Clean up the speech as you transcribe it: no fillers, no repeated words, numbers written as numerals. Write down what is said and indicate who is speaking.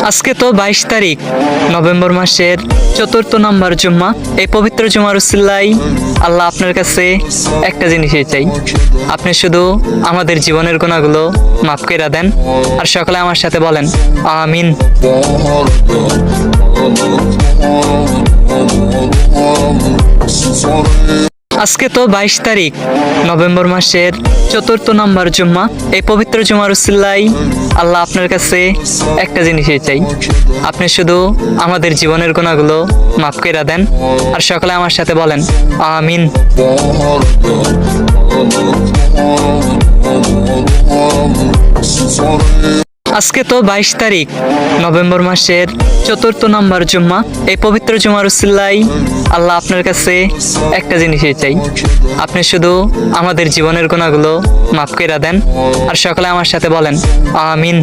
Speaker 1: আজকে তো 22 তারিখ নভেম্বর মাসের 4th নম্বর জুম্মা। এই পবিত্র জুমার উসিলায় আল্লাহ আপনার কাছে একটা জিনিসই চাই, আপনি শুধু আমাদের জীবনের গুনাহগুলো মাফ করে দেন। আর সকলে আমার সাথে বলেন আমিন। আজকে তো 22 তারিখ নভেম্বর মাসের 4th নম্বর জুম্মা। এই পবিত্র জুমার উসিলায় আল্লাহ আপনার কাছে একটা জিনিসই চাই, আপনি শুধু আমাদের জীবনের গুনাহগুলো মাফ করে দেন। আর সকলে আমার সাথে বলেন আমিন। আজকে তো 22 তারিখ নভেম্বর মাসের 4th নম্বর জুম্মা। এই পবিত্র জুমার উসিলায় আল্লাহ আপনার কাছে একটা জিনিসই চাই, আপনি শুধু আমাদের জীবনের গুনাহগুলো মাফ করে দেন। আর সকলে আমার সাথে বলেন আমিন।